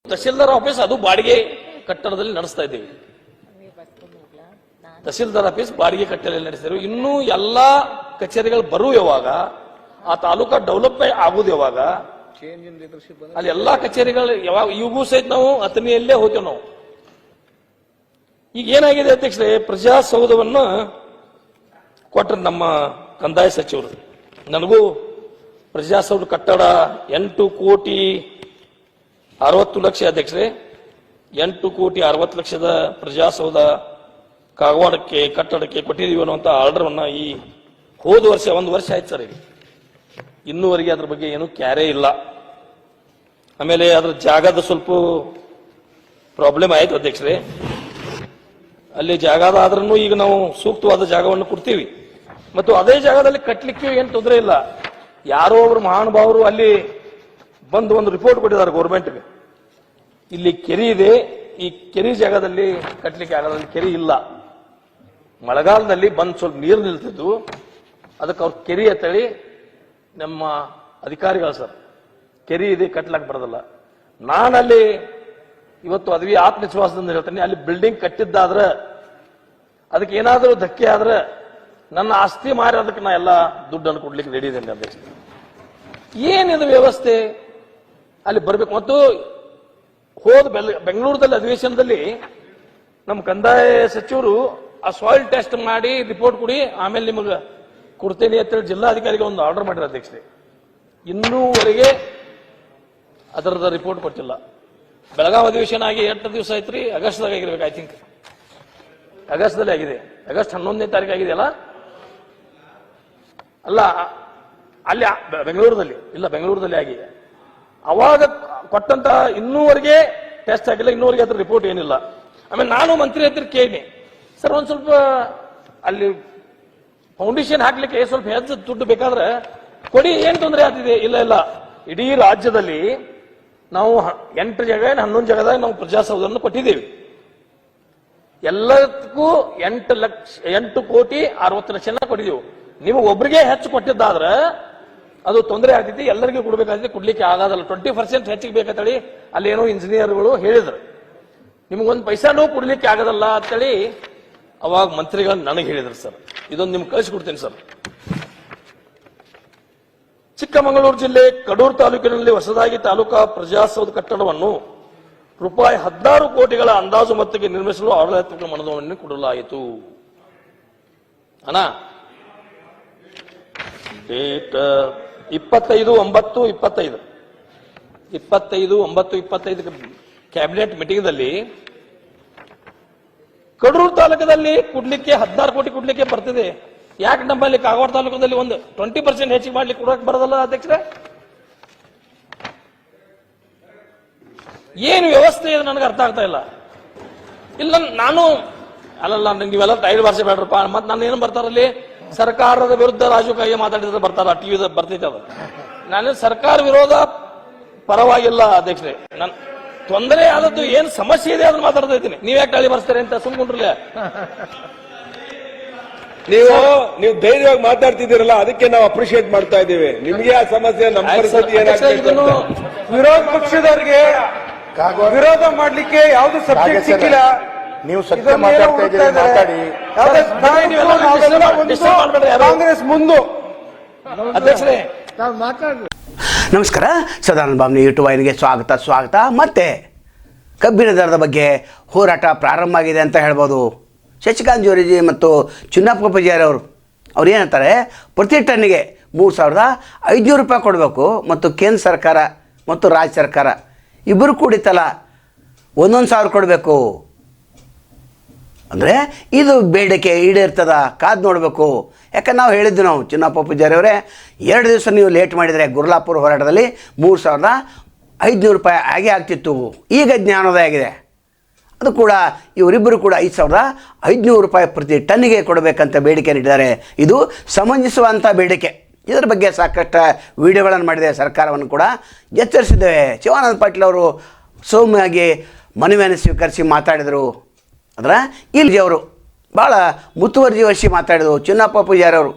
Tahsildar office ಅದು ಬಾಡಿಗೆ ಕಟ್ಟಡದಲ್ಲಿ ನಡೆಸ್ತಾ ಇದ್ದೀವಿ. ತಹಸೀಲ್ದಾರ್ ಆಫೀಸ್ ಬಾಡಿಗೆ ಕಟ್ಟಡದಲ್ಲಿ ನಡೆಸ್ತಾರೆ. ಇನ್ನೂ ಎಲ್ಲಾ ಕಚೇರಿಗಳು ಬರುವ ಯಾವಾಗ, ಆ ತಾಲೂಕಾ ಡೆವಲಪ್ ಆಗುದು ಯಾವಾಗ, ಅಲ್ಲಿ ಎಲ್ಲಾ ಕಚೇರಿಗಳು ಯಾವಾಗ ಇವು ಸಹಿತ ನಾವು ಅಥಣಿಯಲ್ಲೇ ಹೋಗ್ತೇವೆ ನಾವು. ಈಗ ಏನಾಗಿದೆ ಅಧ್ಯಕ್ಷರೇ, ಪ್ರಜಾಸೌಧವನ್ನು ಕೊಟ್ರ ನಮ್ಮ ಕಂದಾಯ ಸಚಿವರು. ನನಗೂ ಪ್ರಜಾಸೌಧ ಕಟ್ಟಡ 8,60,00,000 ಅಧ್ಯಕ್ಷರೇ, 8,60,00,000 ಪ್ರಜಾಸೌಧ ಕಾಗವಾಡಕ್ಕೆ ಕಟ್ಟಡಕ್ಕೆ ಕೊಟ್ಟಿದ್ದೀವಿ ಅನ್ನುವಂತ ಆರ್ಡರ್ ಅನ್ನ ಈ ಹೋದ ವರ್ಷ 1 ವರ್ಷ ಆಯ್ತು ಸರ್. ಇನ್ನೂವರೆಗೆ ಅದ್ರ ಬಗ್ಗೆ ಏನು ಕ್ಯಾರೇ ಇಲ್ಲ. ಆಮೇಲೆ ಅದ್ರ ಜಾಗದ ಸ್ವಲ್ಪ ಪ್ರಾಬ್ಲಮ್ ಆಯ್ತು ಅಧ್ಯಕ್ಷರೇ. ಅಲ್ಲಿ ಜಾಗದ ಆದ್ರೂ ಈಗ ನಾವು ಸೂಕ್ತವಾದ ಜಾಗವನ್ನು ಕೊಡ್ತೀವಿ ಮತ್ತು ಅದೇ ಜಾಗದಲ್ಲಿ ಕಟ್ಟಲಿಕ್ಕೆ ಏನು ತೊಂದರೆ ಇಲ್ಲ. ಯಾರೋ ಒಬ್ರು ಮಹಾನುಭಾವರು ಅಲ್ಲಿ ಬಂದು ಒಂದು ರಿಪೋರ್ಟ್ ಕೊಟ್ಟಿದ್ದಾರೆ ಗೌರ್ಮೆಂಟ್ಗೆ, ಇಲ್ಲಿ ಕೆರೆ ಇದೆ, ಈ ಕೆರೆ ಜಾಗದಲ್ಲಿ ಕಟ್ಟಲಿಕ್ಕೆ ಆಗೋದ್ರಲ್ಲಿ ಕೆರೆ ಇಲ್ಲ. ಮಳೆಗಾಲದಲ್ಲಿ ಬಂದು ಸ್ವಲ್ಪ ನೀರು ನಿಲ್ತಿದ್ದು, ಅದಕ್ಕೆ ಅವ್ರು ಕೆರೆ ಅಂತೇಳಿ ನಮ್ಮ ಅಧಿಕಾರಿಗಳು ಸರ್ ಕೆರೆ ಇದೆ ಕಟ್ಲಕ್ಕೆ ಬರೋದಲ್ಲ. ನಾನಲ್ಲಿ ಇವತ್ತು ಅದ್ವಿ ಆತ್ಮವಿಶ್ವಾಸದಿಂದ ಹೇಳ್ತೇನೆ, ಅಲ್ಲಿ ಬಿಲ್ಡಿಂಗ್ ಕಟ್ಟಿದ್ದಾದ್ರೆ ಅದಕ್ಕೆ ಏನಾದರೂ ಧಕ್ಕೆ ಆದ್ರೆ ನನ್ನ ಆಸ್ತಿ ಮಾರಿ ಅದಕ್ಕೆ ನಾ ಎಲ್ಲ ದುಡ್ಡನ್ನು ಕೊಡ್ಲಿಕ್ಕೆ ರೆಡಿ ಇದ್ದೇನೆ ಅಧ್ಯಕ್ಷ. ಏನಿದು ವ್ಯವಸ್ಥೆ ಅಲ್ಲಿ ಬರ್ಬೇಕು. ಮತ್ತು ಹೋದ ಬೆಂಗಳೂರಲ್ಲಿ ಅಧಿವೇಶನದಲ್ಲಿ ನಮ್ಮ ಕಂದಾಯ ಸಚಿವರು ಆ ಸಾಯಿಲ್ ಟೆಸ್ಟ್ ಮಾಡಿ ರಿಪೋರ್ಟ್ ಕೊಡಿ, ಆಮೇಲೆ ನಿಮಗೆ ಕೊಡ್ತೇನೆ ಅಂತೇಳಿ ಜಿಲ್ಲಾಧಿಕಾರಿಗೆ ಒಂದು ಆರ್ಡರ್ ಮಾಡಿರ ಅಧ್ಯಕ್ಷರೇ. ಇನ್ನೂವರೆಗೆ ಅದರದ ರಿಪೋರ್ಟ್ ಕೊಟ್ಟಿಲ್ಲ. ಬೆಳಗಾವಿ ಅಧಿವೇಶನ ಆಗಿ 8 ದಿವಸ ಆಯ್ತ್ರಿ, ಆಗಸ್ಟ್ದಾಗ ಆಗಿರ್ಬೇಕು. ಐ ಥಿಂಕ್ ಆಗಸ್ಟ್ದಲ್ಲಿ ಆಗಿದೆ, ಆಗಸ್ಟ್ 11ನೇ ತಾರೀಕು ಆಗಿದೆಯಲ್ಲ. ಅಲ್ಲ ಅಲ್ಲಿ ಬೆಂಗಳೂರಲ್ಲಿ ಇಲ್ಲ, ಬೆಂಗಳೂರಲ್ಲಿ ಆಗಿದೆ. ಅವಾಗ ಕೊಟ್ಟಂತ ಇನ್ನೂವರೆಗೆ ಟೆಸ್ಟ್ ಆಗಿಲ್ಲ, ಇನ್ನೂವರೆಗೆ ಅದ್ರ ರಿಪೋರ್ಟ್ ಏನಿಲ್ಲ. ಆಮೇಲೆ ನಾನು ಮಂತ್ರಿ ಹತ್ರ ಕೇಳಿ, ಸರ್ ಒಂದ್ ಸ್ವಲ್ಪ ಅಲ್ಲಿ ಫೌಂಡೇಶನ್ ಹಾಕ್ಲಿಕ್ಕೆ ಸ್ವಲ್ಪ ಹೆಚ್ಚು ದುಡ್ಡು ಬೇಕಾದ್ರೆ ಕೊಡಿ, ಏನ್ ತೊಂದರೆ ಆಗ್ತಿದೆ? ಇಲ್ಲ ಇಲ್ಲ, ಇಡೀ ರಾಜ್ಯದಲ್ಲಿ ನಾವು 8 ಜಾಗ 11 ಜಾಗದಾಗ ನಾವು ಪ್ರಜಾಸೌಧವನ್ನು ಕೊಟ್ಟಿದ್ದೇವೆ. ಎಲ್ಲದಕ್ಕೂ 8,60,00,000 ಕೊಟ್ಟಿದ್ದೇವೆ. ನಿಮಗೆ ಒಬ್ಬರಿಗೆ ಹೆಚ್ಚು ಕೊಟ್ಟಿದ್ದಾದ್ರೆ ಅದು ತೊಂದರೆ ಆಗ್ತೈತಿ, ಎಲ್ಲರಿಗೂ ಕೊಡ್ಬೇಕಾಗ್ತೈತಿ, ಕೊಡ್ಲಿಕ್ಕೆ ಆಗೋದಲ್ಲ. 20% ಹೆಚ್ಚಿಗೆ ಬೇಕಂತೇಳಿ ಅಲ್ಲಿ ಏನೋ ಇಂಜಿನಿಯರ್ಗಳು ಹೇಳಿದ್ರು. ನಿಮ್ಗೊಂದು ಪೈಸಾನೂ ಕೊಡ್ಲಿಕ್ಕೆ ಆಗೋದಲ್ಲ ಅಂತೇಳಿ ಅವಾಗ ಮಂತ್ರಿಗಳು ನನಗೆ ಹೇಳಿದ್ರು ಸರ್. ಇದೊಂದು ನಿಮ್ಗೆ ಕಳಿಸ್ಕೊಡ್ತೀನಿ ಸರ್. ಚಿಕ್ಕಮಗಳೂರು ಜಿಲ್ಲೆ ಕಡೂರು ತಾಲೂಕಿನಲ್ಲಿ ಹೊಸದಾಗಿ ತಾಲೂಕಾ ಪ್ರಜಾಸೌಧ ಕಟ್ಟಡವನ್ನು ರೂಪಾಯಿ 16 ಕೋಟಿಗಳ ಅಂದಾಜು ಮೊತ್ತಕ್ಕೆ ನಿರ್ಮಿಸಲು ಆಡಳಿತಾತ್ಮಕ ಮನೋಧನವನ್ನು ಕೊಡಲಾಯಿತು. ಅಣ್ಣ ಡೇಟ್ 25/9/25 ಕ್ಯಾಬಿನೆಟ್ ಮೀಟಿಂಗ್ದಲ್ಲಿ ಕಡೂರು ತಾಲೂಕದಲ್ಲಿ ಕೊಡ್ಲಿಕ್ಕೆ 16 ಕೋಟಿ ಕೊಡ್ಲಿಕ್ಕೆ ಬರ್ತಿದೆ. ಯಾಕೆ ನಮ್ಮಲ್ಲಿ ಕಾಗವಾಡ ತಾಲೂಕದಲ್ಲಿ ಒಂದು 20% ಹೆಚ್ಚಿಗೆ ಮಾಡ್ಲಿಕ್ಕೆ ಕೊಡಕ್ಕೆ ಬರೋದಲ್ಲ ಅಧ್ಯಕ್ಷರೇ? ಏನು ವ್ಯವಸ್ಥೆ ಇದೆ ನನಗೆ ಅರ್ಥ ಆಗ್ತಾ ಇಲ್ಲ. ಇಲ್ಲ ನಾನು ಅಲ್ಲಲ್ಲ, ನೀವೆಲ್ಲ ಟೈರ್ ಭಾಷೆ ಬೇಡ್ರಪ್ಪ. ಮತ್ ನಾನು ಏನು ಬರ್ತಾರಲ್ಲಿ ಸರ್ಕಾರದ ವಿರುದ್ಧ ರಾಜಕೀಯ ಮಾತಾಡಿದ್ರೆ ಬರ್ತಾರ, ಟಿವಿ ಬರ್ತೈತೆ ಅದು. ನಾನು ಸರ್ಕಾರ ವಿರೋಧ ಪರವಾಗಿಲ್ಲ ಅಧ್ಯಕ್ಷರೇ. ನನ್ ತೊಂದರೆ ಆದದ್ದು ಏನ್ ಸಮಸ್ಯೆ ಇದೆ ಅದನ್ನ ಮಾತಾಡ್ತಾ ಇದ್ದೀನಿ. ನೀವ್ ಯಾಕೆ ಟಾಳಿ ಬರ್ಸ್ತಾರೆ ಅಂತ ಸುಮ್ಕೊಂಡ್ರಲ್ಲ. ನೀವು ಧೈರ್ಯವಾಗಿ ಮಾತಾಡ್ತಿದ್ದೀರಲ್ಲ, ಅದಕ್ಕೆ ನಾವು ಅಪ್ರಿಶಿಯೇಟ್ ಮಾಡ್ತಾ ಇದ್ದೀವಿ. ನಿಮ್ಗೆ ಆ ಸಮಸ್ಯೆ, ನಮ್ಮ ಪರಿಸ್ಥಿತಿ ಏನಾಗ್ತದೆ? ವಿರೋಧ ಪಕ್ಷದವರಿಗೆ ವಿರೋಧ ಮಾಡ್ಲಿಕ್ಕೆ ಯಾವ್ದು ಸಬ್ಜೆಕ್ಟ್ ಸಿಕ್ಕಿಲ್ಲ. ನೀವು ಸತ್ಯ ಮಾತಾಡ್ತಾ ಇದ್ದೀರಿ, ಮಾತಾಡಿ. ಕಾಂಗ್ರೆಸ್ ಮುಂದೆ ಅಧ್ಯಕ್ಷರೇ ನಮಸ್ಕಾರ. ಸದಾನಂದ ಬಾಮ್ನಿ ಯೂಟ್ಯೂಬ್ ವಾಹಿನಿಗೆ ಸ್ವಾಗತ. ಮತ್ತೆ ಕಬ್ಬಿನ ದರದ ಬಗ್ಗೆ ಹೋರಾಟ ಪ್ರಾರಂಭ ಆಗಿದೆ ಅಂತ ಹೇಳ್ಬೋದು. ಶಶಿಕಾಂತ್ ಜೋರಿಜಿ ಮತ್ತು ಚಿನ್ನಪ್ಪ ಪೂಜಾರಿ ಅವ್ರು ಏನಂತಾರೆ, ಪ್ರತಿ ಟನ್ನಿಗೆ 3,500 ರೂಪಾಯಿ ಕೊಡಬೇಕು ಮತ್ತು ಕೇಂದ್ರ ಸರ್ಕಾರ ಮತ್ತು ರಾಜ್ಯ ಸರ್ಕಾರ ಇಬ್ಬರು ಕೂಡಿ ತಲಾ 1,100 ಕೊಡಬೇಕು. ಅಂದರೆ ಇದು ಬೇಡಿಕೆ ಈಡೇರ್ತದ, ಕಾದು ನೋಡಬೇಕು. ಯಾಕಂದ್ರೆ ನಾವು ಹೇಳಿದ್ದು, ನಾವು ಚಿನ್ನಪ್ಪ ಪೂಜಾರಿ ಅವರೇ 2 ದಿವಸ ನೀವು ಲೇಟ್ ಮಾಡಿದರೆ ಗುರ್ಲಾಪುರ ಹೋರಾಟದಲ್ಲಿ 3,500 ರೂಪಾಯಿ ಆಗೇ ಆಗ್ತಿತ್ತು. ಈಗ ಜ್ಞಾನೋದಯ ಆಗಿದೆ. ಅದು ಕೂಡ ಇವರಿಬ್ಬರು ಕೂಡ 5,500 ರೂಪಾಯಿ ಪ್ರತಿ ಟನ್ನಿಗೆ ಕೊಡಬೇಕಂತ ಬೇಡಿಕೆ ನೀಡಿದ್ದಾರೆ. ಇದು ಸಮಂಜಸುವಂಥ ಬೇಡಿಕೆ. ಇದರ ಬಗ್ಗೆ ಸಾಕಷ್ಟು ವಿಡಿಯೋಗಳನ್ನು ಮಾಡಿದೆ, ಸರ್ಕಾರವನ್ನು ಕೂಡ ಎಚ್ಚರಿಸಿದ್ದೇವೆ. ಶಿವಾನಂದ ಪಾಟೀಲ್ ಅವರು ಸೌಮ್ಯವಾಗಿ ಮನವಿಯನ್ನು ಸ್ವೀಕರಿಸಿ ಮಾತಾಡಿದರು. ಅದರ ಇಲ್ಲಿ ಅವರು ಭಾಳ ಮುತುವರ್ಜಿ ವಹಿಸಿ ಮಾತಾಡಿದರು. ಚಿನ್ನಪ್ಪ ಪೂಜಾರಿ ಅವರು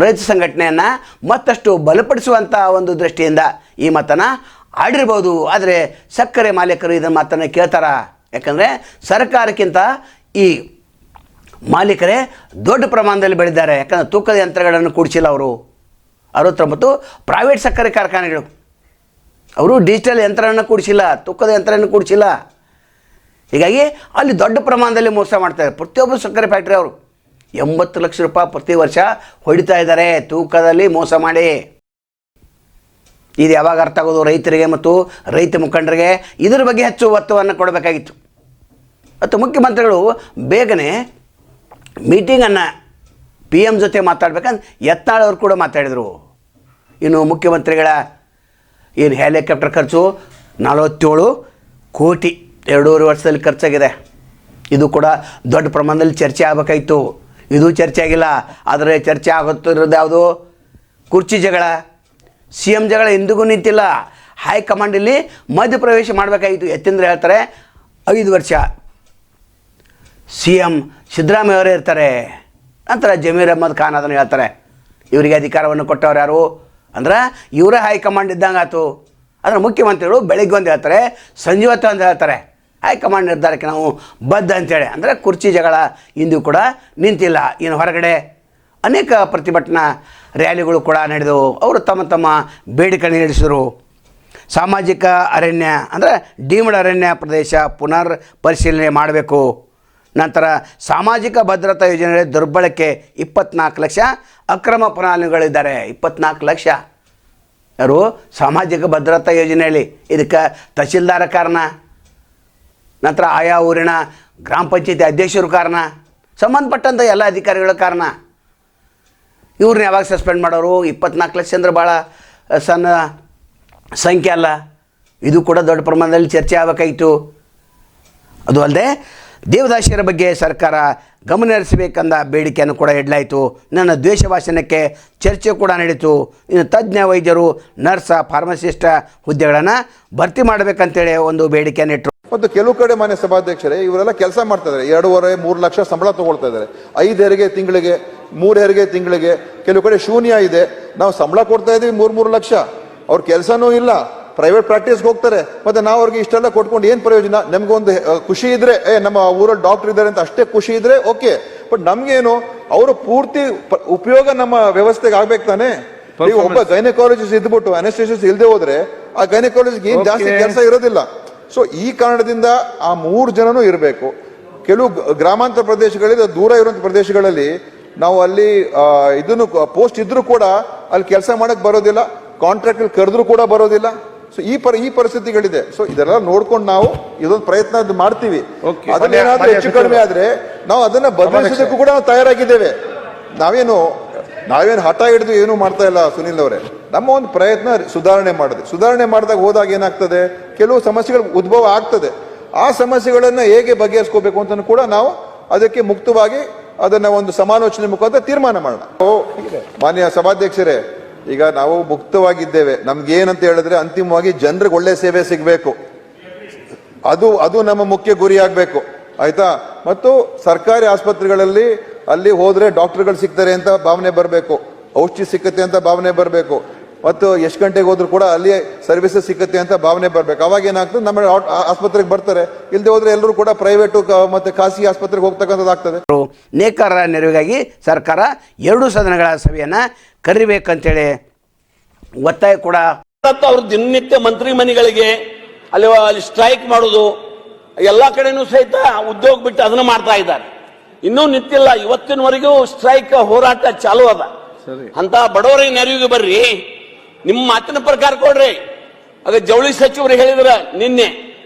ರೈತ ಸಂಘಟನೆಯನ್ನು ಮತ್ತಷ್ಟು ಬಲಪಡಿಸುವಂಥ ಒಂದು ದೃಷ್ಟಿಯಿಂದ ಈ ಮಾತನ್ನು ಆಡಿರ್ಬೋದು. ಆದರೆ ಸಕ್ಕರೆ ಮಾಲೀಕರು ಇದನ್ನು ಮಾತನ್ನು ಕೇಳ್ತಾರ? ಯಾಕಂದರೆ ಸರ್ಕಾರಕ್ಕಿಂತ ಈ ಮಾಲೀಕರೇ ದೊಡ್ಡ ಪ್ರಮಾಣದಲ್ಲಿ ಬೆಳೆದಿದ್ದಾರೆ. ಯಾಕಂದರೆ ತೂಕದ ಯಂತ್ರಗಳನ್ನು ಕೂಡಿಸಿಲ್ಲ ಅವರು. 69 ಪ್ರೈವೇಟ್ ಸಕ್ಕರೆ ಕಾರ್ಖಾನೆಗಳು, ಅವರು ಡಿಜಿಟಲ್ ಯಂತ್ರವನ್ನು ಕೂಡಿಸಿಲ್ಲ, ತೂಕದ ಯಂತ್ರವನ್ನು ಕೂಡಿಸಿಲ್ಲ. ಹೀಗಾಗಿ ಅಲ್ಲಿ ದೊಡ್ಡ ಪ್ರಮಾಣದಲ್ಲಿ ಮೋಸ ಮಾಡ್ತಾರೆ. ಪ್ರತಿಯೊಬ್ಬರು ಸಕ್ಕರೆ ಫ್ಯಾಕ್ಟ್ರಿ ಅವರು 80 ಲಕ್ಷ ರೂಪಾಯಿ ಪ್ರತಿ ವರ್ಷ ಹೊಡಿತಾ ಇದ್ದಾರೆ ತೂಕದಲ್ಲಿ ಮೋಸ ಮಾಡಿ. ಇದು ಯಾವಾಗ ಅರ್ಥ ಆಗೋದು ರೈತರಿಗೆ ಮತ್ತು ರೈತ ಮುಖಂಡರಿಗೆ? ಇದರ ಬಗ್ಗೆ ಹೆಚ್ಚು ಒತ್ತನ್ನು ಕೊಡಬೇಕಾಗಿತ್ತು. ಮತ್ತು ಮುಖ್ಯಮಂತ್ರಿಗಳು ಬೇಗನೆ ಮೀಟಿಂಗನ್ನು PM ಜೊತೆ ಮಾತಾಡ್ಬೇಕಂತ ಯತ್ನಾಳ್ ಅವರು ಕೂಡ ಮಾತಾಡಿದರು. ಇನ್ನು ಮುಖ್ಯಮಂತ್ರಿಗಳ ಏನು ಹೆಲಿಕಾಪ್ಟರ್ ಖರ್ಚು 47 ಕೋಟಿ 2.5 ವರ್ಷದಲ್ಲಿ ಖರ್ಚಾಗಿದೆ. ಇದು ಕೂಡ ದೊಡ್ಡ ಪ್ರಮಾಣದಲ್ಲಿ ಚರ್ಚೆ ಆಗಬೇಕಾಯಿತು. ಇದು ಚರ್ಚೆ ಆಗಿಲ್ಲ. ಆದರೆ ಚರ್ಚೆ ಆಗುತ್ತಿರೋದು ಯಾವುದು? ಕುರ್ಚಿ ಜಗಳ, CM ಜಗಳ ಎಂದಿಗೂ ನಿಂತಿಲ್ಲ. ಹೈಕಮಾಂಡ್ ಇಲ್ಲಿ ಮಧ್ಯಪ್ರವೇಶ ಮಾಡಬೇಕಾಗಿತ್ತು. ಯತೀಂದ್ರ ಹೇಳ್ತಾರೆ 5 ವರ್ಷ CM ಸಿದ್ದರಾಮಯ್ಯ ಅವರೇ ಇರ್ತಾರೆ. ನಂತರ ಜಮೀರ್ ಅಹ್ಮದ್ ಖಾನ್ ಅದನ್ನು ಹೇಳ್ತಾರೆ. ಇವರಿಗೆ ಅಧಿಕಾರವನ್ನು ಕೊಟ್ಟವ್ರು ಯಾರು ಅಂದ್ರೆ ಇವರೇ ಹೈಕಮಾಂಡ್ ಇದ್ದಂಗೆ ಆಯ್ತು. ಆದರೆ ಮುಖ್ಯಮಂತ್ರಿಗಳು ಬೆಳಿಗ್ಗೆ ಒಂದು ಹೇಳ್ತಾರೆ, ಸಂಜೆ ಹೊತ್ತು ಒಂದು ಹೇಳ್ತಾರೆ ಹೈಕಮಾಂಡ್ ನಿರ್ಧಾರಕ್ಕೆ ನಾವು ಬದ್ಧ ಅಂತೇಳಿ. ಅಂದರೆ ಕುರ್ಚಿ ಜಗಳ ಇಂದು ಕೂಡ ನಿಂತಿಲ್ಲ. ಇನ್ನು ಹೊರಗಡೆ ಅನೇಕ ಪ್ರತಿಭಟನಾ ರ್ಯಾಲಿಗಳು ಕೂಡ ನಡೆದವು. ಅವರು ತಮ್ಮ ತಮ್ಮ ಬೇಡಿಕೆ ಈಡೇರಿಸಿದರು. ಸಾಮಾಜಿಕ ಅರಣ್ಯ ಅಂದರೆ ಡೀಮ್ಡ್ ಅರಣ್ಯ ಪ್ರದೇಶ ಪುನರ್ ಪರಿಶೀಲನೆ ಮಾಡಬೇಕು. ನಂತರ ಸಾಮಾಜಿಕ ಭದ್ರತಾ ಯೋಜನೆ ದುರ್ಬಳಕೆ 24 ಲಕ್ಷ ಅಕ್ರಮ ಫಲಾನುಭವಿಗಳಿದ್ದಾರೆ. 24 ಲಕ್ಷ ಯಾರು? ಸಾಮಾಜಿಕ ಭದ್ರತಾ ಯೋಜನೆಯಲ್ಲಿ. ಇದಕ್ಕೆ ತಹಶೀಲ್ದಾರ ಕಾರಣ, ನಂತರ ಆಯಾ ಊರಿನ ಗ್ರಾಮ ಪಂಚಾಯತಿ ಅಧ್ಯಕ್ಷರು ಕಾರಣ, ಸಂಬಂಧಪಟ್ಟಂಥ ಎಲ್ಲ ಅಧಿಕಾರಿಗಳ ಕಾರಣ. ಇವ್ರನ್ನ ಯಾವಾಗ ಸಸ್ಪೆಂಡ್ ಮಾಡೋರು? 24 ಲಕ್ಷ ಅಂದರೆ ಭಾಳ ಸಣ್ಣ ಸಂಖ್ಯೆ ಅಲ್ಲ. ಇದು ಕೂಡ ದೊಡ್ಡ ಪ್ರಮಾಣದಲ್ಲಿ ಚರ್ಚೆ ಆಗಬೇಕಾಯಿತು. ಅದು ಅಲ್ಲದೆ ದೇವದಾಸಿಯರ ಬಗ್ಗೆ ಸರ್ಕಾರ ಗಮನ ಹರಿಸಬೇಕೆಂದ ಬೇಡಿಕೆಯನ್ನು ಕೂಡ ಇಡಲಾಯಿತು. ನನ್ನ ದ್ವೇಷ ಭಾಷಣಕ್ಕೆ ಚರ್ಚೆ ಕೂಡ ನಡೀತು. ಇನ್ನು ತಜ್ಞ ವೈದ್ಯರು, ನರ್ಸ, ಫಾರ್ಮಸಿಸ್ಟ್ ಹುದ್ದೆಗಳನ್ನು ಭರ್ತಿ ಮಾಡಬೇಕಂತೇಳಿ ಒಂದು ಬೇಡಿಕೆಯನ್ನು ಇಟ್ಟರು. ಮತ್ತು ಕೆಲವು ಕಡೆ ಮಾನ್ಯ ಸಭಾಧ್ಯಕ್ಷರೇ ಇವರೆಲ್ಲ ಕೆಲಸ ಮಾಡ್ತಾ ಇದ್ದಾರೆ. 2.5-3 ಲಕ್ಷ ಸಂಬಳ ತಗೊಳ್ತಾ ಇದ್ದಾರೆ. 5 ಹೆರಿಗೆ ತಿಂಗಳಿಗೆ, 3 ಹೆರಿಗೆ ತಿಂಗಳಿಗೆ, ಕೆಲವು ಕಡೆ ಶೂನ್ಯ ಇದೆ. ನಾವು ಸಂಬಳ ಕೊಡ್ತಾ ಇದ್ದೀವಿ 3 ಲಕ್ಷ, ಅವ್ರ ಕೆಲಸನೂ ಇಲ್ಲ, ಪ್ರೈವೇಟ್ ಪ್ರಾಕ್ಟೀಸ್ಗೆ ಹೋಗ್ತಾರೆ. ಮತ್ತೆ ನಾವು ಅವ್ರಿಗೆ ಇಷ್ಟೆಲ್ಲ ಕೊಟ್ಕೊಂಡು ಏನು ಪ್ರಯೋಜನ? ನಮ್ಗೊಂದು ಖುಷಿ ಇದ್ರೆ ನಮ್ಮ ಊರಲ್ಲಿ ಡಾಕ್ಟರ್ ಇದ್ದಾರೆ ಅಂತ ಅಷ್ಟೇ ಖುಷಿ ಇದ್ರೆ ಓಕೆ. ಬಟ್ ನಮ್ಗೇನು ಅವರು ಪೂರ್ತಿ ಉಪಯೋಗ ನಮ್ಮ ವ್ಯವಸ್ಥೆಗೆ ಆಗ್ಬೇಕು ತಾನೆ. ಈಗ ಒಬ್ಬ ಗೈನಕಾಲಜಿಸ್ಟ್ ಇದ್ಬಿಟ್ಟು ಅನೆಸ್ಥೆಸಿಸ್ಟ್ ಇಲ್ಲದೆ ಹೋದ್ರೆ ಆ ಗೈನಕಾಲಜಿಸ್ಟ್ ಏನ್ ಜಾಸ್ತಿ ಕೆಲಸ ಇರೋದಿಲ್ಲ. ಸೊ ಈ ಕಾರಣದಿಂದ ಆ 3 ಜನನೂ ಇರಬೇಕು. ಕೆಲವು ಗ್ರಾಮಾಂತರ ಪ್ರದೇಶಗಳಲ್ಲಿ ದೂರ ಇರುವಂತ ಪ್ರದೇಶಗಳಲ್ಲಿ ನಾವು ಅಲ್ಲಿ ಇದನ್ನು ಪೋಸ್ಟ್ ಇದ್ರೂ ಕೂಡ ಅಲ್ಲಿ ಕೆಲಸ ಮಾಡಕ್ ಬರೋದಿಲ್ಲ, ಕಾಂಟ್ರಾಕ್ಟ್ ಕರೆದ್ರು ಕೂಡ ಬರೋದಿಲ್ಲ. ಸೊ ಈ ಪರಿಸ್ಥಿತಿಗಳಿದೆ. ಸೊ ಇದೆಲ್ಲ ನೋಡ್ಕೊಂಡು ನಾವು ಇದೊಂದು ಪ್ರಯತ್ನ ಮಾಡ್ತೀವಿ. ಅದನ್ನೇನಾದ್ರೂ ಹೆಚ್ಚು ಕಡಿಮೆ ಆದ್ರೆ ನಾವು ಅದನ್ನ ಬದಲಿಸೋದಕ್ಕೂ ಕೂಡ ನಾವು ತಯಾರಾಗಿದ್ದೇವೆ. ನಾವೇನು ಹಠ ಹಿಡಿದು ಏನು ಮಾಡ್ತಾ ಇಲ್ಲ ಸುನಿಲ್ ಅವರೇ. ನಮ್ಮ ಒಂದು ಪ್ರಯತ್ನ ಸುಧಾರಣೆ ಮಾಡಿದಾಗ ಹೋದಾಗ ಏನಾಗ್ತದೆ, ಕೆಲವು ಸಮಸ್ಯೆಗಳು ಉದ್ಭವ ಆಗ್ತದೆ. ಆ ಸಮಸ್ಯೆಗಳನ್ನ ಹೇಗೆ ಬಗೆಹರಿಸ್ಕೋಬೇಕು ಅಂತ ಕೂಡ ನಾವು ಅದಕ್ಕೆ ಮುಕ್ತವಾಗಿ ಅದನ್ನ ಒಂದು ಸಮಾಲೋಚನೆ ಮುಖಾಂತರ ತೀರ್ಮಾನ ಮಾಡೋಣ. ಮಾನ್ಯ ಸಭಾಧ್ಯಕ್ಷರೇ, ಈಗ ನಾವು ಮುಕ್ತವಾಗಿದ್ದೇವೆ. ನಮ್ಗೆ ಏನಂತ ಹೇಳಿದ್ರೆ ಅಂತಿಮವಾಗಿ ಜನರಿಗೆ ಒಳ್ಳೆ ಸೇವೆ ಸಿಗಬೇಕು. ಅದು ನಮ್ಮ ಮುಖ್ಯ ಗುರಿ ಆಗ್ಬೇಕು, ಆಯ್ತಾ. ಮತ್ತು ಸರ್ಕಾರಿ ಆಸ್ಪತ್ರೆಗಳಲ್ಲಿ ಅಲ್ಲಿ ಹೋದ್ರೆ ಡಾಕ್ಟರ್ಗಳು ಸಿಗ್ತಾರೆ ಅಂತ ಭಾವನೆ ಬರಬೇಕು, ಔಷಧಿ ಸಿಕ್ಕತ್ತೆ ಅಂತ ಭಾವನೆ ಬರಬೇಕು, ಮತ್ತು ಎಷ್ಟು ಗಂಟೆಗೆ ಹೋದ್ರು ಕೂಡ ಅಲ್ಲಿ ಸರ್ವಿಸಸ್ ಸಿಕ್ಕತ್ತೆ ಅಂತ ಭಾವನೆ ಬರಬೇಕು. ಅವಾಗ ಏನಾಗ್ತದೆ, ನಮ್ಮ ಆಸ್ಪತ್ರೆಗೆ ಬರ್ತಾರೆ. ಇಲ್ಲದೆ ಹೋದ್ರೆ ಎಲ್ಲರೂ ಕೂಡ ಪ್ರೈವೇಟು ಮತ್ತೆ ಖಾಸಗಿ ಆಸ್ಪತ್ರೆಗೆ ಹೋಗ್ತಕ್ಕಂಥದ್ದಾಗ್ತದೆ. ನೇಕಾರರ ನೆರವಿಗಾಗಿ ಸರ್ಕಾರ 2 ಸದನಗಳ ಸಭೆಯನ್ನು ಕರಿಬೇಕಂತೇಳಿ ಒತ್ತಾಯ ಕೂಡ. ಅವರು ದಿನನಿತ್ಯ ಮಂತ್ರಿ ಮನೆಗಳಿಗೆ ಅಲ್ಲಿ ಸ್ಟ್ರೈಕ್ ಮಾಡೋದು, ಎಲ್ಲ ಕಡೆನೂ ಸಹಿತ ಉದ್ಯೋಗ ಬಿಟ್ಟು ಅದನ್ನ ಮಾಡ್ತಾ ಇದ್ದಾರೆ. ಇನ್ನೂ ನಿಂತಿಲ್ಲ, ಇವತ್ತಿನವರೆಗೂ ಸ್ಟ್ರೈಕ್ ಹೋರಾಟ ಚಾಲು ಅದ. ಅಂತ ಬಡವರಿಗೆ ನೆರವಿಗೆ ಬರ್ರಿ, ನಿಮ್ಮ ಮಾತಿನ ಪ್ರಕಾರ ಕೊಡ್ರಿ. ಅದ ಜವಳಿ ಸಚಿವರು ಹೇಳಿದ್ರ ನಿನ್ನೆ,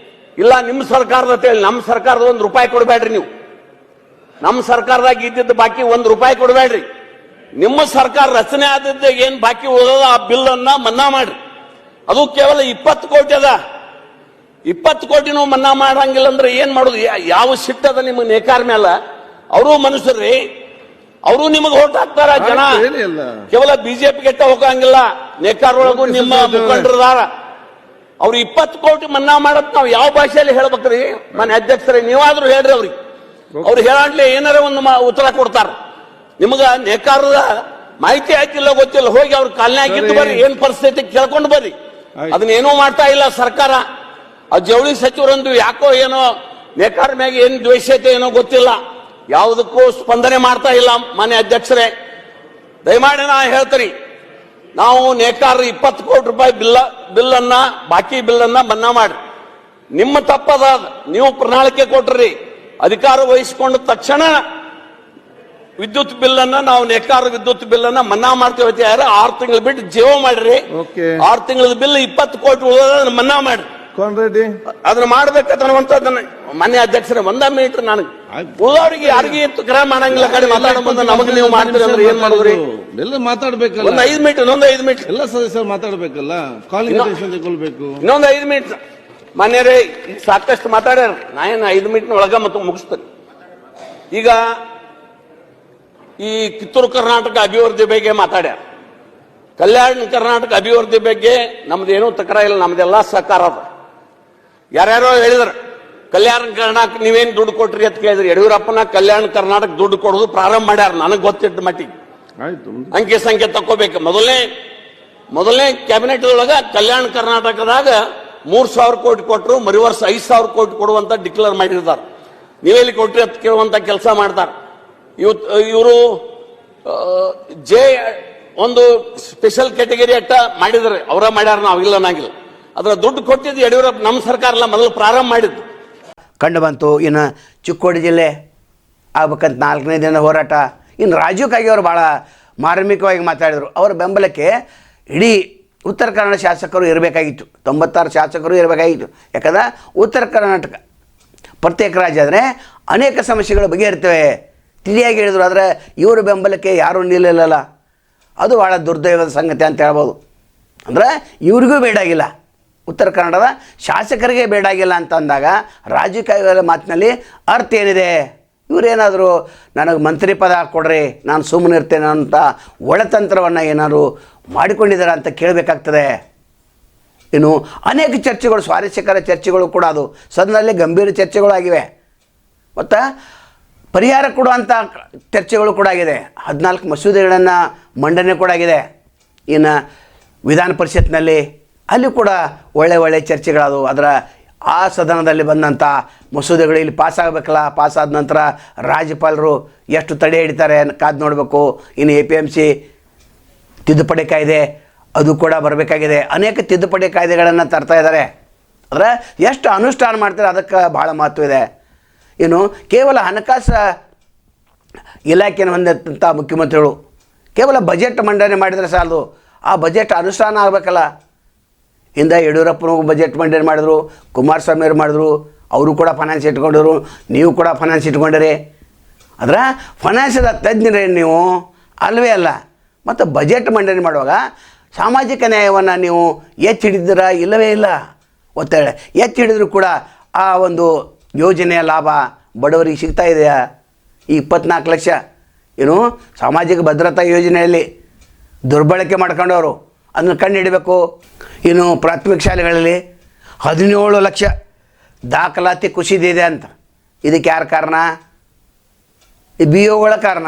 ಇಲ್ಲ ನಿಮ್ಮ ಸರ್ಕಾರದ ಹೇಳಿ, ನಮ್ಮ ಸರ್ಕಾರದ ₹1 ಕೊಡಬೇಡ್ರಿ. ನೀವು ನಮ್ಮ ಸರ್ಕಾರದಾಗ ಇದ್ದಿದ್ದ ಬಾಕಿ ₹1 ಕೊಡಬೇಡ್ರಿ. ನಿಮ್ಮ ಸರ್ಕಾರ ರಚನೆ ಆದದ್ದು ಏನ್ ಬಾಕಿ ಉಳಿದ ಆ ಬಿಲ್ ಅನ್ನ ಮನ್ನಾ ಮಾಡ್ರಿ. ಅದು ಕೇವಲ 20 ಕೋಟಿ ಅದ. 20 ಕೋಟಿನೂ ಮನ್ನಾ ಮಾಡಂಗಿಲ್ಲ ಅಂದ್ರೆ ಏನ್ ಮಾಡೋದು? ಯಾವ ಸಿಟ್ಟದ ನಿಮ್ಮ ನೇಕಾರ ಮೇಲ? ಅವರು ಮನುಷ್ಯರ್ರಿ, ಅವರು ನಿಮಗೆ ಓಟ್ ಹಾಕ್ತಾರ ಜನ. ಕೇವಲ ಬಿಜೆಪಿ ಗೆಟ್ಟ ಹೋಗಂಗಿಲ್ಲ, ನೇಕಾರೊಳಗೂ ನಿಮ್ಮ ಮುಖಂಡರದಾರ. ಅವ್ರು 20 ಕೋಟಿ ಮನ್ನಾ ಮಾಡತ್ ನಾವು ಯಾವ ಭಾಷೆಯಲ್ಲಿ ಹೇಳ್ಬೇಕ್ರಿ? ಮನೆ ಅಧ್ಯಕ್ಷರೇ, ನೀವಾದ್ರೂ ಹೇಳ್ರಿ ಅವ್ರಿಗೆ. ಅವ್ರು ಹೇಳಾಡ್ಲಿ ಏನಾರ ಒಂದು ಉತ್ತರ ಕೊಡ್ತಾರ. ನಿಮಗ ನೇಕಾರದ ಮಾಹಿತಿ ಆಯ್ತಿಲ್ಲ ಗೊತ್ತಿಲ್ಲ, ಹೋಗಿ ಅವ್ರ ಕಾಲನೇ ಆಗಿದ್ದು ಬರ್ರಿ, ಏನ್ ಪರಿಸ್ಥಿತಿ ಕೇಳ್ಕೊಂಡು ಬರ್ರಿ. ಅದನ್ನೇನೂ ಮಾಡ್ತಾ ಇಲ್ಲ ಸರ್ಕಾರ. ಆ ಜವಳಿ ಸಚಿವರಂದು ಯಾಕೋ ಏನೋ ನೇಕಾರ ಮ್ಯಾಗ ಏನ್ ದ್ವೇಷತೆ ಏನೋ ಗೊತ್ತಿಲ್ಲ, ಯಾವುದಕ್ಕೂ ಸ್ಪಂದನೆ ಮಾಡ್ತಾ ಇಲ್ಲ. ಮಾನ್ಯ ಅಧ್ಯಕ್ಷರೇ, ದಯಮಾಡಿ ನಾ ಹೇಳ್ತೀನಿ, ನಾವು ನೇಕಾರ 20 ಕೋಟಿ ರೂಪಾಯಿ ಬಿಲ್ಲನ್ನ ಬಾಕಿ ಬಿಲ್ಲನ್ನ ಮನ್ನಾ ಮಾಡಿ, ನಿಮ್ಮ ತಪ್ಪದ, ನೀವು ಪ್ರಣಾಳಿಕೆ ಕೊಟ್ರಿ, ಅಧಿಕಾರ ವಹಿಸಿಕೊಂಡ ತಕ್ಷಣ ವಿದ್ಯುತ್ ಬಿಲ್ಲನ್ನ ನಾವು ನೇಕಾರ ವಿದ್ಯುತ್ ಬಿಲ್ಲನ್ನ ಮನ್ನಾ ಮಾಡ್ತೇವೆ. 6 ತಿಂಗಳು ಬಿಟ್ಟು ಜೀವ ಮಾಡ್ರಿ, 6 ತಿಂಗಳದ ಬಿಲ್ 20 ಕೋಟಿ ಉಳಿದ ಮನ್ನಾ ಮಾಡ್ರಿ. ಅದನ್ನ ಮಾಡ್ಬೇಕಂತ ಮಾನ್ಯ ಅಧ್ಯಕ್ಷರೇ, 1 ಮಿನಿಟ್ ನನಗೆ ಉಳಿದವ್ರಿಗೆ ಯಾರಿಗೆ ಕ್ರಮ ಮಾಡಂಗಿಲ್ಲ. ಕಡೆ ಮಾತಾಡೋ ಬಂದ ನಮಗೆ ನೀವು ಮಾಡ್ತೀರಿ ಅಂದ್ರೆ ಏನ್ ಮಾಡಿದ್ರಿ? ಎಲ್ಲ ಮಾತಾಡ್ಬೇಕಲ್ಲ, ಒಂದು 5 ಮಿನಿಟ್, ಇನ್ನೊಂದು 5 ಮಿನಿಟ್ ಎಲ್ಲ ಸದಸ್ಯರು ಮಾತಾಡ್ಬೇಕಲ್ಲ, ಕಾಲಿಂಗ್ ಅಟೆನ್ಷನ್ ತಗೊಳ್ಬೇಕು. ಇನ್ನೊಂದು 5 ಮಿನಿಟ್ ಮಾನ್ಯರೇ, ಸಾಕಷ್ಟು ಮಾತಾಡ್ಯಾರ, ನಾ ಏನು 5 ಮಿನಿಟ್ ಒಳಗ ಮತ್ತು ಮುಗಿಸ್ತೇನೆ. ಈಗ ಈ ಕಿತ್ತೂರು ಕರ್ನಾಟಕ ಅಭಿವೃದ್ಧಿ ಬಗ್ಗೆ ಮಾತಾಡ್ಯಾರ, ಕಲ್ಯಾಣ ಕರ್ನಾಟಕ ಅಭಿವೃದ್ಧಿ ಬಗ್ಗೆ ನಮ್ದೇನೂ ತಕರಾರಿಲ್ಲ, ನಮ್ದೆಲ್ಲ ಸಹಕಾರ ಅದ. ಯಾರ್ಯಾರೋ ಹೇಳಿದ್ರು ಕಲ್ಯಾಣ ಕರ್ನಾಟಕ ನೀವೇನ್ ದುಡ್ಡು ಕೊಟ್ರಿ ಅಂತ ಕೇಳಿದ್ರಿ. ಯಡಿಯೂರಪ್ಪನ ಕಲ್ಯಾಣ ಕರ್ನಾಟಕ ದುಡ್ಡು ಕೊಡೋದು ಪ್ರಾರಂಭ ಮಾಡ್ಯಾರ, ನನಗೆ ಗೊತ್ತಿದ್ದ ಮಟ್ಟಿಗೆ. ಅಂಕಿ ಸಂಖ್ಯೆ ತಕ್ಕೋಬೇಕು. ಮೊದಲನೇ ಕ್ಯಾಬಿನೆಟ್ ಒಳಗ ಕಲ್ಯಾಣ ಕರ್ನಾಟಕದಾಗ 3,000 ಕೋಟಿ ಕೊಟ್ಟರು, ಮರು ವರ್ಷ 5,000 ಕೋಟಿ ಕೊಡುವಂತ ಡಿಕ್ಲೇರ್ ಮಾಡಿರ್ತಾರೆ. ನೀವೆಲ್ಲಿ ಕೊಟ್ರಿ ಅಂತ ಕೇಳುವಂತ ಕೆಲಸ ಮಾಡ್ತಾರೆ. ಇವರು ಒಂದು ಸ್ಪೆಷಲ್ ಕ್ಯಾಟಗರಿ ಅಟ್ಟ ಮಾಡಿದ್ರೆ ಅವರ ಮಾಡ್ಯಾರ, ನಾವಿಲ್ಲ ನಾಗಿಲ್ಲ. ಅದರ ದುಡ್ಡು ಕೊಟ್ಟಿದ್ದು ಯಡಿಯೂರಪ್ಪ, ನಮ್ಮ ಸರ್ಕಾರ ಎಲ್ಲ ಮೊದಲು ಪ್ರಾರಂಭ ಮಾಡಿದ್ದು. ಕಂಡು ಬಂತು. ಇನ್ನು ಚಿಕ್ಕೋಡಿ ಜಿಲ್ಲೆ ಆಗ್ಬೇಕಂತ 4ನೇ ದಿನ ಹೋರಾಟ. ಇನ್ನು ರಾಜೀವ್ ಕಾಗೆ ಅವರು ಭಾಳ ಮಾರ್ಮಿಕವಾಗಿ ಮಾತಾಡಿದರು. ಅವರ ಬೆಂಬಲಕ್ಕೆ ಇಡೀ ಉತ್ತರ ಕನ್ನಡ ಶಾಸಕರು ಇರಬೇಕಾಗಿತ್ತು, 96 ಶಾಸಕರು ಇರಬೇಕಾಗಿತ್ತು. ಯಾಕಂದ್ರೆ ಉತ್ತರ ಕರ್ನಾಟಕ ಪ್ರತ್ಯೇಕ ರಾಜ್ಯ ಆದರೆ ಅನೇಕ ಸಮಸ್ಯೆಗಳು ಬಗೆಹರಿತವೆ ತಿಳಿಯಾಗಿ ಹೇಳಿದರು. ಆದರೆ ಇವರ ಬೆಂಬಲಕ್ಕೆ ಯಾರೂ ನಿಲ್ಲಲ್ಲ. ಅದು ಭಾಳ ದುರ್ದೈವದ ಸಂಗತಿ ಅಂತ ಹೇಳ್ಬೋದು. ಅಂದರೆ ಇವ್ರಿಗೂ ಬೇಡಾಗಿಲ್ಲ, ಉತ್ತರ ಕನ್ನಡದ ಶಾಸಕರಿಗೆ ಬೇಡಾಗಿಲ್ಲ ಅಂತ ಅಂದಾಗ ರಾಜೀವ್ ಕಾಗೆ ಮಾತಿನಲ್ಲಿ ಅರ್ಥ ಏನಿದೆ? ಇವರೇನಾದರೂ ನನಗೆ ಮಂತ್ರಿ ಪದ ಕೊಡ್ರಿ, ನಾನು ಸುಮ್ಮನೆ ಇರ್ತೇನೆ ಅಂತ ಒಳತಂತ್ರವನ್ನು ಏನಾದರೂ ಮಾಡಿಕೊಂಡಿದ್ದಾರೆ ಅಂತ ಕೇಳಬೇಕಾಗ್ತದೆ. ಇನ್ನು ಅನೇಕ ಚರ್ಚೆಗಳು, ಸ್ವಾರಸ್ಯಕರ ಚರ್ಚೆಗಳು ಕೂಡ ಅದು ಸದನದಲ್ಲಿ ಗಂಭೀರ ಚರ್ಚೆಗಳು ಆಗಿವೆ. ಮತ್ತು ಪರಿಹಾರ ಕೊಡುವಂಥ ಚರ್ಚೆಗಳು ಕೂಡ ಆಗಿದೆ. 14 ಮಸೂದೆಗಳನ್ನು ಮಂಡನೆ ಕೂಡ ಆಗಿದೆ. ಇನ್ನು ವಿಧಾನ ಪರಿಷತ್ನಲ್ಲಿ ಅಲ್ಲಿ ಕೂಡ ಒಳ್ಳೆ ಚರ್ಚೆಗಳಾದವು. ಅದರ ಆ ಸದನದಲ್ಲಿ ಬಂದಂಥ ಮಸೂದೆಗಳು ಇಲ್ಲಿ ಪಾಸಾಗಬೇಕಲ್ಲ, ಪಾಸಾದ ನಂತರ ರಾಜ್ಯಪಾಲರು ಎಷ್ಟು ತಡೆ ಹಿಡಿತಾರೆ ಕಾದು ನೋಡಬೇಕು. ಇನ್ನು APMC ತಿದ್ದುಪಡಿ ಕಾಯ್ದೆ ಅದು ಕೂಡ ಬರಬೇಕಾಗಿದೆ. ಅನೇಕ ತಿದ್ದುಪಡಿ ಕಾಯ್ದೆಗಳನ್ನು ತರ್ತಾ ಇದ್ದಾರೆ. ಆದರೆ ಎಷ್ಟು ಅನುಷ್ಠಾನ ಮಾಡ್ತಾರೆ ಅದಕ್ಕೆ ಭಾಳ ಮಹತ್ವ ಇದೆ. ಇನ್ನು ಕೇವಲ ಹಣಕಾಸು ಇಲಾಖೆಯನ್ನು ಹೊಂದಿದಂಥ ಮುಖ್ಯಮಂತ್ರಿಗಳು ಕೇವಲ ಬಜೆಟ್ ಮಂಡನೆ ಮಾಡಿದರೆ ಸಾಲದು, ಆ ಬಜೆಟ್ ಅನುಷ್ಠಾನ ಆಗಬೇಕಲ್ಲ. ಹಿಂದೆ ಯಡಿಯೂರಪ್ಪನೂ ಬಜೆಟ್ ಮಂಡನೆ ಮಾಡಿದ್ರು, ಕುಮಾರಸ್ವಾಮಿ ಅವರು ಮಾಡಿದ್ರು, ಅವರು ಕೂಡ ಫೈನಾನ್ಸ್ ಇಟ್ಕೊಂಡರು, ನೀವು ಕೂಡ ಫೈನಾನ್ಸ್ ಇಟ್ಕೊಂಡಿರಿ. ಆದರೆ ಫೈನಾನ್ಸದ ತಜ್ಞರೇ ನೀವು ಅಲ್ಲವೇ ಅಲ್ಲ. ಮತ್ತು ಬಜೆಟ್ ಮಂಡನೆ ಮಾಡುವಾಗ ಸಾಮಾಜಿಕ ನ್ಯಾಯವನ್ನು ನೀವು ಎತ್ತಿ ಹಿಡಿದಿರಾ? ಇಲ್ಲವೇ ಇಲ್ಲ. ಒತ್ತಡ ಎತ್ತಿ ಹಿಡಿದ್ರು ಕೂಡ ಆ ಒಂದು ಯೋಜನೆಯ ಲಾಭ ಬಡವರಿಗೆ ಸಿಗ್ತಾ ಇದೆಯಾ? ಈ 24 ಲಕ್ಷ ಏನು ಸಾಮಾಜಿಕ ಭದ್ರತಾ ಯೋಜನೆಯಲ್ಲಿ ದುರ್ಬಳಕೆ ಮಾಡ್ಕೊಂಡವರು ಅದನ್ನು ಕಂಡು ಹಿಡಬೇಕು. ಇನ್ನು ಪ್ರಾಥಮಿಕ ಶಾಲೆಗಳಲ್ಲಿ 17 ಲಕ್ಷ ದಾಖಲಾತಿ ಕುಸಿದಿದೆ ಅಂತ. ಇದಕ್ಕೆ ಯಾರು ಕಾರಣ? ಈ BOಗಳ ಕಾರಣ.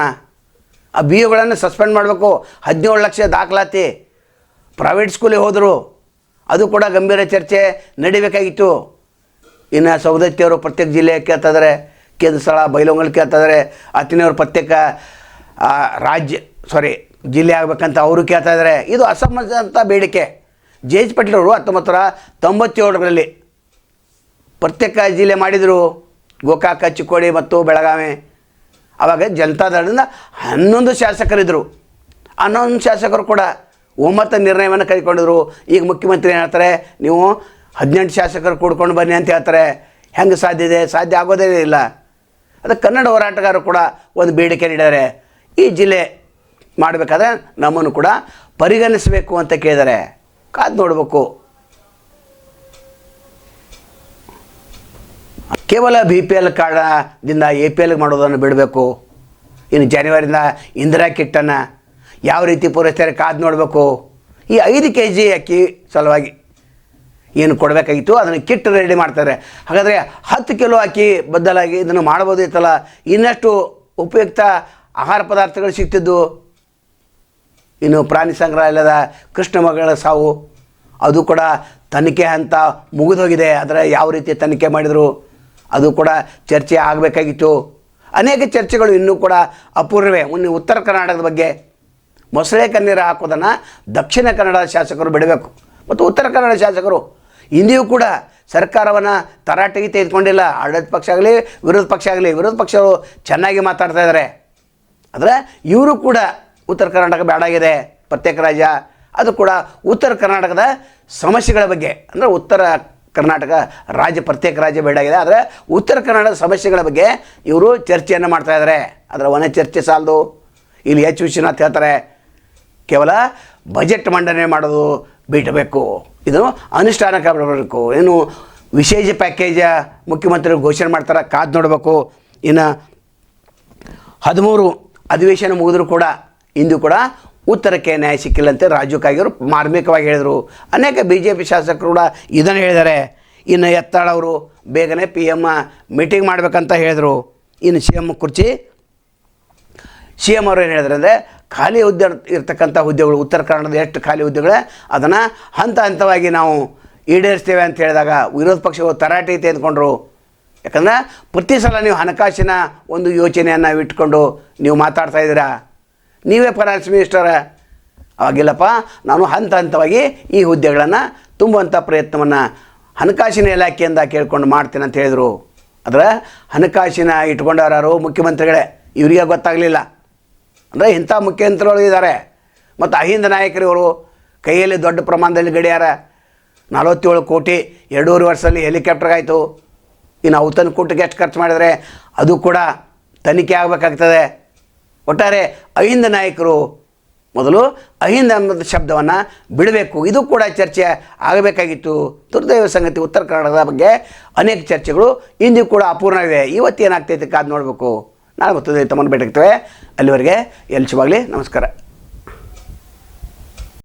ಆ BOಗಳನ್ನು ಸಸ್ಪೆಂಡ್ ಮಾಡಬೇಕು. 17 ಲಕ್ಷ ದಾಖಲಾತಿ ಪ್ರೈವೇಟ್ ಸ್ಕೂಲಿಗೆ ಹೋದರು, ಅದು ಕೂಡ ಗಂಭೀರ ಚರ್ಚೆ ನಡಿಬೇಕಾಗಿತ್ತು. ಇನ್ನು ಸೌದತ್ತಿಯವರು ಪ್ರತ್ಯೇಕ ಜಿಲ್ಲೆ ಕೇಳ್ತಾಯಿದ್ದಾರೆ, ಕೇಂದ್ರ ಸ್ಥಳ ಬೈಲೊಂಗಲ್ ಕೇಳ್ತಾಯಿದ್ದಾರೆ, ಅತ್ತಿನಿಯವರು ಪ್ರತ್ಯೇಕ ಜಿಲ್ಲೆ ಆಗಬೇಕಂತ ಅವರು ಕೇಳ್ತಾ ಇದ್ದಾರೆ. ಇದು ಅಸಮಂಜಸ ಬೇಡಿಕೆ. JH ಪಾಟೀಲ್ ಅವರು 1997ರಲ್ಲಿ ಪ್ರತ್ಯೇಕ ಜಿಲ್ಲೆ ಮಾಡಿದರು, ಗೋಕಾಕ, ಚಿಕ್ಕೋಡಿ ಮತ್ತು ಬೆಳಗಾವಿ. ಆವಾಗ ಜನತಾದಳದಿಂದ 11 ಶಾಸಕರಿದ್ದರು. 11 ಶಾಸಕರು ಕೂಡ ಒಮ್ಮತ ನಿರ್ಣಯವನ್ನು ಕೈಗೊಂಡಿದ್ರು. ಈಗ ಮುಖ್ಯಮಂತ್ರಿ ಏನು ಹೇಳ್ತಾರೆ, ನೀವು 18 ಶಾಸಕರು ಕೂಡ್ಕೊಂಡು ಬನ್ನಿ ಅಂತ ಹೇಳ್ತಾರೆ. ಹೆಂಗೆ ಸಾಧ್ಯ ಇದೆ? ಸಾಧ್ಯ ಆಗೋದೇ ಇಲ್ಲ. ಅದಕ್ಕೆ ಕನ್ನಡ ಹೋರಾಟಗಾರರು ಕೂಡ ಒಂದು ಬೇಡಿಕೆ ನೀಡಿದ್ದಾರೆ, ಈ ಜಿಲ್ಲೆ ಮಾಡಬೇಕಾದ್ರೆ ನಮ್ಮನ್ನು ಕೂಡ ಪರಿಗಣಿಸಬೇಕು ಅಂತ ಕೇಳಿದ್ದಾರೆ. ಕಾದು ನೋಡಬೇಕು. ಕೇವಲ BPL ಕಾರ್ಡದಿಂದ APL ಮಾಡೋದನ್ನು ಬಿಡಬೇಕು. ಇನ್ನು ಜನವರಿಯಿಂದ ಇಂದಿರಾ ಕಿಟ್ಟನ್ನು ಯಾವ ರೀತಿ ಪೂರೈಸ್ತಾರೆ ಕಾದು ನೋಡಬೇಕು. ಈ 5 kg ಅಕ್ಕಿ ಸಲುವಾಗಿ ಏನು ಕೊಡಬೇಕಾಗಿತ್ತು ಅದನ್ನು ಕಿಟ್ ರೆಡಿ ಮಾಡ್ತಾರೆ. ಹಾಗಾದರೆ 10 ಕಿಲೋ ಅಕ್ಕಿ ಬದಲಾಗಿ ಇದನ್ನು ಮಾಡ್ಬೋದಿತ್ತಲ್ಲ, ಇನ್ನಷ್ಟು ಉಪಯುಕ್ತ ಆಹಾರ ಪದಾರ್ಥಗಳು ಸಿಗ್ತಿದ್ದು. ಇನ್ನು ಪ್ರಾಣಿ ಸಂಗ್ರಹಾಲಯದ ಕೃಷ್ಣ ಮಗಳ ಸಾವು ಅದು ಕೂಡ ತನಿಖೆ ಹಂತ ಮುಗಿದೋಗಿದೆ. ಆದರೆ ಯಾವ ರೀತಿ ತನಿಖೆ ಮಾಡಿದರು ಅದು ಕೂಡ ಚರ್ಚೆ ಆಗಬೇಕಾಗಿತ್ತು. ಅನೇಕ ಚರ್ಚೆಗಳು ಇನ್ನೂ ಕೂಡ ಅಪೂರ್ವವೇ. ಉತ್ತರ ಕರ್ನಾಟಕದ ಬಗ್ಗೆ ಮೊಸಳೆ ಕಣ್ಣೀರು ಹಾಕೋದನ್ನು ದಕ್ಷಿಣ ಕನ್ನಡ ಶಾಸಕರು ಬಿಡಬೇಕು ಮತ್ತು ಉತ್ತರ ಕನ್ನಡ ಶಾಸಕರು ಇಂದಿಯೂ ಕೂಡ ಸರ್ಕಾರವನ್ನು ತರಾಟೆಗೆ ತೆಗೆದುಕೊಂಡಿಲ್ಲ. ಆಡಳಿತ ಪಕ್ಷ ಆಗಲಿ ವಿರೋಧ ಪಕ್ಷ ಆಗಲಿ, ವಿರೋಧ ಪಕ್ಷರು ಚೆನ್ನಾಗಿ ಮಾತಾಡ್ತಾ ಇದ್ದಾರೆ. ಆದರೆ ಇವರು ಕೂಡ ಉತ್ತರ ಕರ್ನಾಟಕ ಬೇಡಾಗಿದೆ ಪ್ರತ್ಯೇಕ ರಾಜ್ಯ, ಅದು ಕೂಡ ಉತ್ತರ ಕರ್ನಾಟಕದ ಸಮಸ್ಯೆಗಳ ಬಗ್ಗೆ, ಅಂದರೆ ಉತ್ತರ ಕರ್ನಾಟಕ ರಾಜ್ಯ ಪ್ರತ್ಯೇಕ ರಾಜ್ಯ ಬೇಡಾಗಿದೆ, ಆದರೆ ಉತ್ತರ ಕನ್ನಡದ ಸಮಸ್ಯೆಗಳ ಬಗ್ಗೆ ಇವರು ಚರ್ಚೆಯನ್ನು ಮಾಡ್ತಾಯಿದ್ದಾರೆ. ಅದರ ಒಂದೇ ಚರ್ಚೆ ಸಾಲದು. ಇಲ್ಲಿ ಎಚ್ ವಿಶ್ವನಾಥ್ ಹೇಳ್ತಾರೆ ಕೇವಲ ಬಜೆಟ್ ಮಂಡನೆ ಮಾಡೋದು ಬಿಡಬೇಕು, ಇದು ಅನುಷ್ಠಾನಕ್ಕೆ ಬರಬೇಕು. ಏನು ವಿಶೇಷ ಪ್ಯಾಕೇಜ್ ಮುಖ್ಯಮಂತ್ರಿಗಳು ಘೋಷಣೆ ಮಾಡ್ತಾರೆ, ಕಾದು ನೋಡಬೇಕು. ಇನ್ನು 13 ಅಧಿವೇಶನ ಮುಗಿದ್ರು ಕೂಡ ಇಂದು ಕೂಡ ಉತ್ತರಕ್ಕೆ ನ್ಯಾಯ ಸಿಕ್ಕಿಲ್ಲಂತೆ ರಾಜು ಕಾಗೆಯವರು ಮಾರ್ಮಿಕವಾಗಿ ಹೇಳಿದರು. ಅನೇಕ BJP ಶಾಸಕರು ಕೂಡ ಇದನ್ನು ಹೇಳಿದ್ದಾರೆ. ಇನ್ನು ಎತ್ತಾಳ್ ಅವರು ಬೇಗನೆ PM ಮೀಟಿಂಗ್ ಮಾಡಬೇಕಂತ ಹೇಳಿದರು. ಇನ್ನು CM ಕುರ್ಚಿ CM ಅವರು ಏನು ಹೇಳಿದ್ರು ಅಂದರೆ ಖಾಲಿ ಹುದ್ದೆ ಇರ್ತಕ್ಕಂಥ ಹುದ್ದೆಗಳು ಉತ್ತರ ಕನ್ನಡದ ಎಷ್ಟು ಖಾಲಿ ಹುದ್ದೆಗಳೇ ಅದನ್ನು ಹಂತ ಹಂತವಾಗಿ ನಾವು ಈಡೇರಿಸ್ತೇವೆ ಅಂತ ಹೇಳಿದಾಗ ವಿರೋಧ ಪಕ್ಷಗಳು ತರಾಟೆ ತೆಗೆದುಕೊಂಡ್ರು. ಯಾಕಂದರೆ ಪ್ರತಿ ಸಲ ನೀವು ಹಣಕಾಸಿನ ಒಂದು ಯೋಚನೆಯನ್ನು ಇಟ್ಕೊಂಡು ನೀವು ಮಾತಾಡ್ತಾ ಇದ್ದೀರಾ, ನೀವೇ ಫೈನಾನ್ಸ್ ಮಿನಿಸ್ಟರ್. ಅವಾಗಿಲ್ಲಪ್ಪ, ನಾನು ಹಂತ ಹಂತವಾಗಿ ಈ ಹುದ್ದೆಗಳನ್ನು ತುಂಬುವಂಥ ಪ್ರಯತ್ನವನ್ನು ಹಣಕಾಸಿನ ಇಲಾಖೆಯಿಂದ ಕೇಳ್ಕೊಂಡು ಮಾಡ್ತೀನಿ ಅಂತ ಹೇಳಿದರು. ಆದರೆ ಹಣಕಾಸಿನ ಇಟ್ಕೊಂಡವರಾರು ಮುಖ್ಯಮಂತ್ರಿಗಳೇ, ಇವರಿಗೆ ಗೊತ್ತಾಗಲಿಲ್ಲ. ಅಂದರೆ ಇಂಥ ಮುಖ್ಯಮಂತ್ರಿಗಳು ಇದ್ದಾರೆ ಮತ್ತು ಅಹಿಂದ ನಾಯಕರು ಇವರು ಕೈಯಲ್ಲಿ ದೊಡ್ಡ ಪ್ರಮಾಣದಲ್ಲಿ ಗಡಿಯಾರ 47 ಕೋಟಿ 2.5 ವರ್ಷದಲ್ಲಿ ಹೆಲಿಕಾಪ್ಟರ್ಗಾಯಿತು. ಇನ್ನು ಔತಣ ಕೂಟಕ್ಕೆ ಎಷ್ಟು ಖರ್ಚು ಮಾಡಿದರೆ ಅದು ಕೂಡ ತನಿಖೆ ಆಗಬೇಕಾಗ್ತದೆ. ಒಟ್ಟಾರೆ ಅಹಿಂದ ನಾಯಕರು ಮೊದಲು ಅಹಿಂದ ಅನ್ನೋದು ಶಬ್ದವನ್ನು ಬಿಡಬೇಕು, ಇದು ಕೂಡ ಚರ್ಚೆ ಆಗಬೇಕಾಗಿತ್ತು. ದುರ್ದೈವ ಸಂಗತಿ ಉತ್ತರ ಕನ್ನಡದ ಬಗ್ಗೆ ಅನೇಕ ಚರ್ಚೆಗಳು ಇಂದಿಗೂ ಕೂಡ ಅಪೂರ್ಣವಿವೆ. ಇವತ್ತೇನಾಗ್ತೈತೆ ಕಾದು ನೋಡಬೇಕು. ನಾಳೆ ಮತ್ತೊಂದು ತಮ್ಮನ್ನು ಭೇಟಿಯಾಗ್ತೇವೆ. ಅಲ್ಲಿವರೆಗೆ ಎಲ್ಲಿ ಶುಭಾಗಲಿ. ನಮಸ್ಕಾರ.